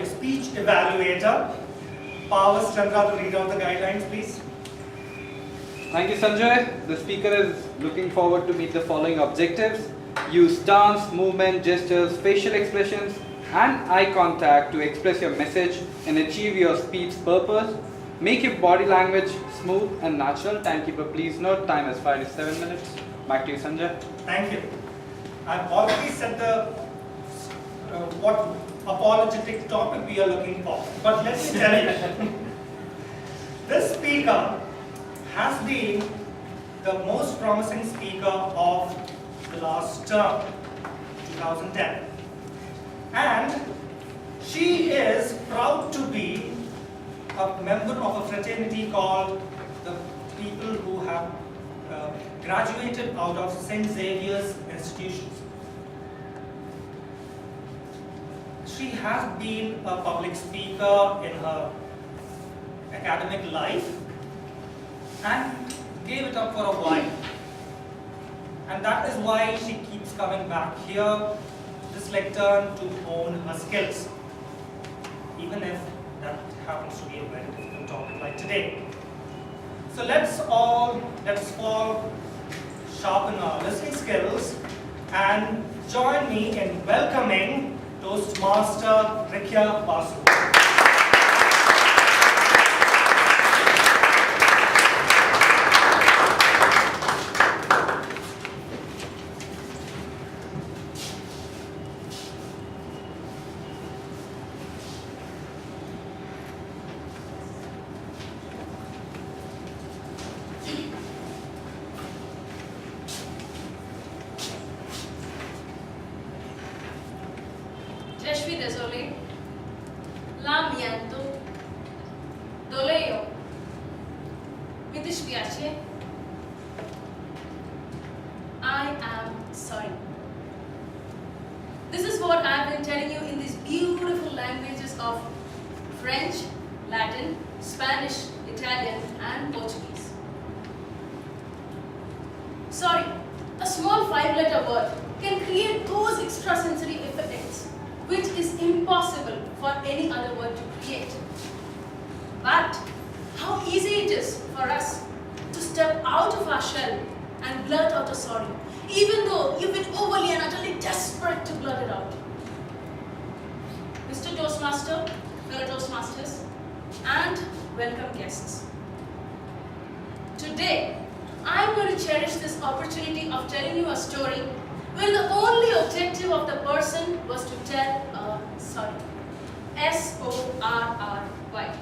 speech evaluator, Powers Chandra, to read out the guidelines, please. Thank you, Sanjay. The speaker is looking forward to meet the following objectives. Use dance, movement, gestures, facial expressions, and eye contact to express your message and achieve your speech purpose. Make your body language smooth and natural. Timekeeper, please note, time is 5 to 7 minutes. Back to you, Sanjay. Thank you. I've already said what apologetic topic we are looking for. But let me tell you, this speaker has been the most promising speaker of the last term, 2010. And she is proud to be a member of a fraternity called the people who have graduated out of St. Xavier's institutions. She has been a public speaker in her academic life and gave it up for a while. And that is why she keeps coming back here, this lectern, to hone her skills, even if that happens to be a very difficult topic like today. So let's all sharpen our listening skills and join me in welcoming Toastmaster Rikhia Basu. Je suis désolé. Lamento. Doleo. Mi dispiace. I am sorry. This is what I've been telling you in these beautiful languages of French, Latin, Spanish, Italian, and Portuguese. Sorry, a small 5-letter word can create those extrasensory effects which is impossible for any other word to create. But how easy it is for us to step out of our shell and blurt out a sorry, even though you've been overly and utterly desperate to blurt it out. Mr. Toastmaster, fellow Toastmasters, and welcome guests. Today, I'm going to cherish this opportunity of telling you a story where the only objective of the person was to tell a sorry. S-O-R-R-Y.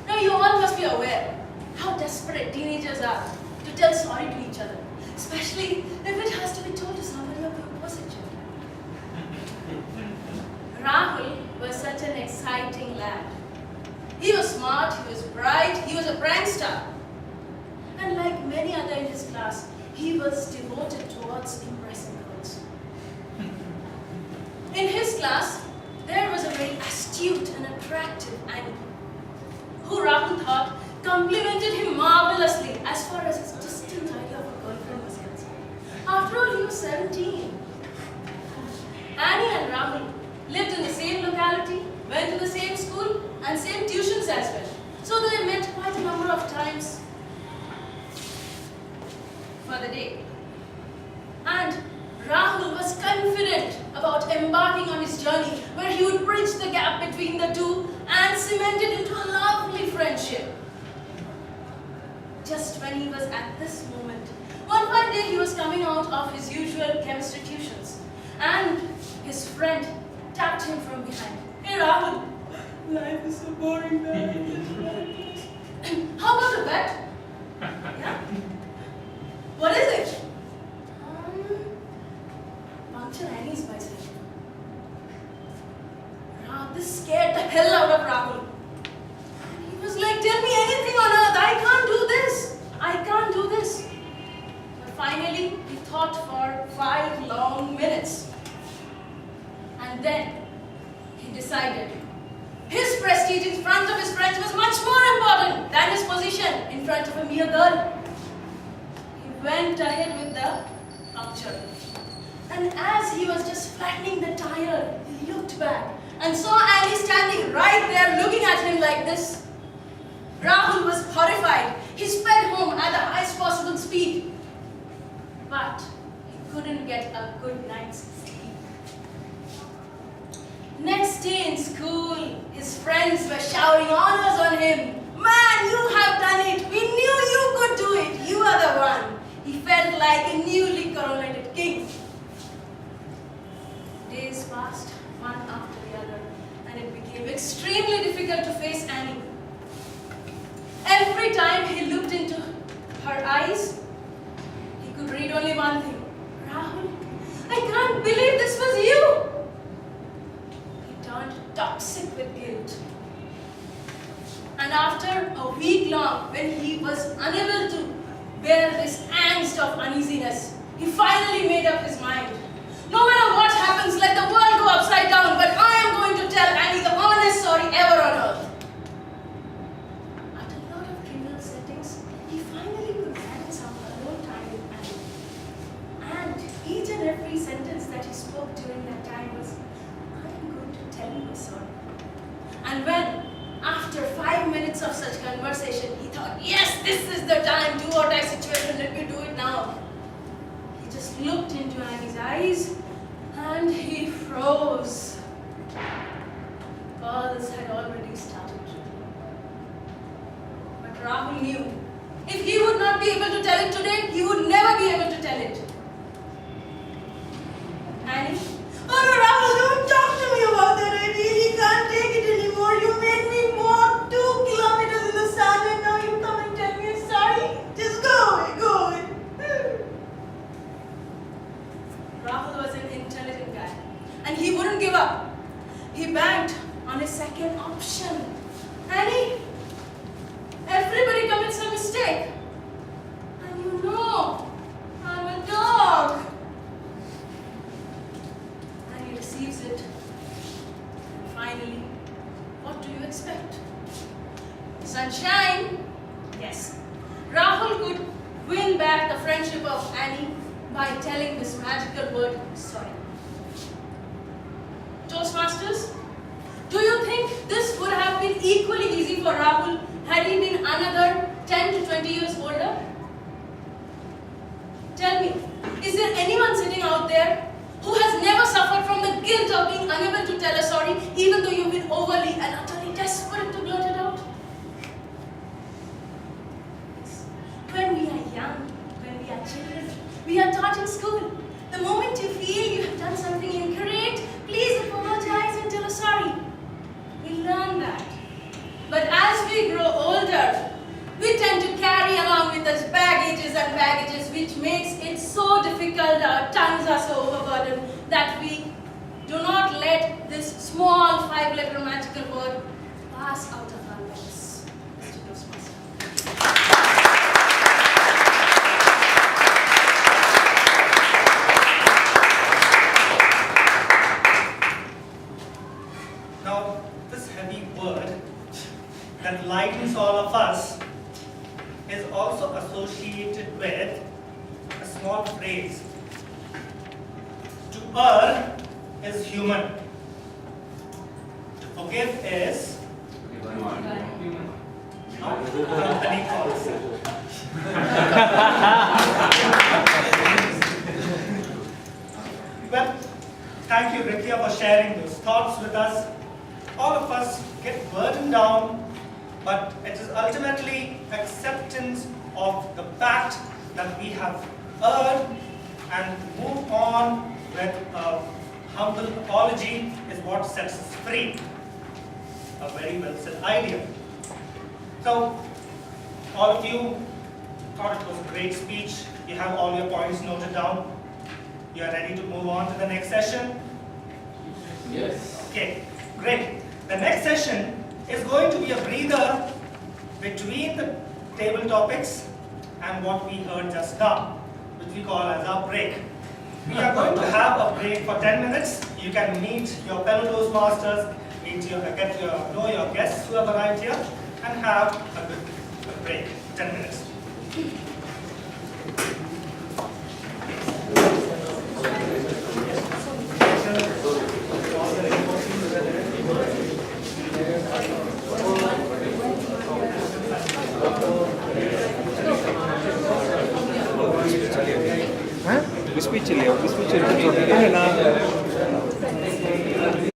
Now you all must be aware how desperate teenagers are to tell sorry to each other, especially if it has to be told to somebody of the opposite gender. Rahul was such an exciting lad. He was smart, he was bright, he was a prankster. And like many others in his class, he was devoted towards impressing girls. In his class, there was a very astute and attractive Annie, who Rahul thought complimented him marvelously as far as his distant idea of a girlfriend was concerned. After all, he was 17. Annie and Rahul lived in the same locality, went to the same school, and same tuitions as well. So they met quite a number of times for the day. And Rahul was confident about embarking on his journey where he would bridge the gap between the two and cement it into a lovely friendship. Just when he was at this moment, one fine day he was coming out of his usual chemistry tuitions and his friend tapped him from behind. Hey Rahul, life is so boring, man. How about a bet? Yeah? What is it? Puncture Annie's bicycle. This scared the hell out of Rahul. He was like, tell me anything on earth, I can't do this. I can't do this. But finally, he thought for 5 long minutes. And then, he decided his prestige in front of his friends was much more important than his position in front of a mere girl. He went ahead with the puncture. And as he was just flattening the tire, looked back and saw Annie standing right there looking at him like this. Rahul was horrified. He sped home at the highest possible speed. But he couldn't get a good night's sleep. Next day in school, his friends were showering honors on him. Man, you have done it. We knew you could do it. You are the one. He felt like a newly coronated king. Days passed, one after the other, and it became extremely difficult to face Annie. Every time he looked into her eyes, he could read only one thing. Rahul, I can't believe this was you. He turned toxic with guilt. And after a week long, when he was unable to bear this angst of uneasiness, he finally made up his mind. No matter what happens, let the world go upside down, but I am going to tell Annie the honest story ever on earth. After a lot of trivial settings, he finally could manage some alone time with Annie. And each and every sentence that he spoke during that time was, I am going to tell you a story. And when, after 5 minutes of such conversation, he thought, yes, this is the time, do or die situation, let me do it now. He just looked into Annie's eyes and he froze. Pearls had already started. But Rahul knew, if he would not be able to tell it today, he would never be able to tell it. Annie? Oh no, Rahul, don't talk to me about that. I really can't take it anymore. You made me walk 2 kilometers in the sand and now you come and tell me I'm sorry. Just go away, go away. Rahul was an intelligent guy and he wouldn't give up. He banked on his second option. Annie, everybody commits a mistake. And you know, I'm a dog. And he receives it. And finally, what do you expect? Sunshine? Yes. Rahul could win back the friendship of Annie by telling this magical word, sorry. Toastmasters, do you think this would have been equally easy for Rahul had he been another 10 to 20 years older? Tell me, is there anyone sitting out there who has never suffered from the guilt of being unable to tell a sorry even though you've been overly and utterly desperate to blurt it out? When we are young, when we are children, we are taught in school. The moment you feel you have done something incorrect, please apologize and tell us sorry. We learn that. But as we grow older, we tend to carry along with us baggages and baggages, which makes it so difficult, our tongues are so overburdened, that we do not let this small 5-letter magical word pass out of our lips. Mr. Toastmaster. Now, this heavy word that lightens all of us is also associated with a small phrase. To err is human. To forgive is company policy. Well, thank you, Rikhia, for sharing those thoughts with us. All of us get burdened down, but it is ultimately acceptance of the fact that we have erred and move on with a humble apology is what sets us free. A very well said idea. So, all of you thought it was a great speech. You have all your points noted down. You are ready to move on to the next session? Yes. Okay, great. The next session is going to be a breather between the table topics and what we heard just now, which we call as our break. We are going to have a break for 10 minutes. You can meet your fellow Toastmasters, know your guests who have arrived here, and have a good break, 10 minutes. Biscuit chili.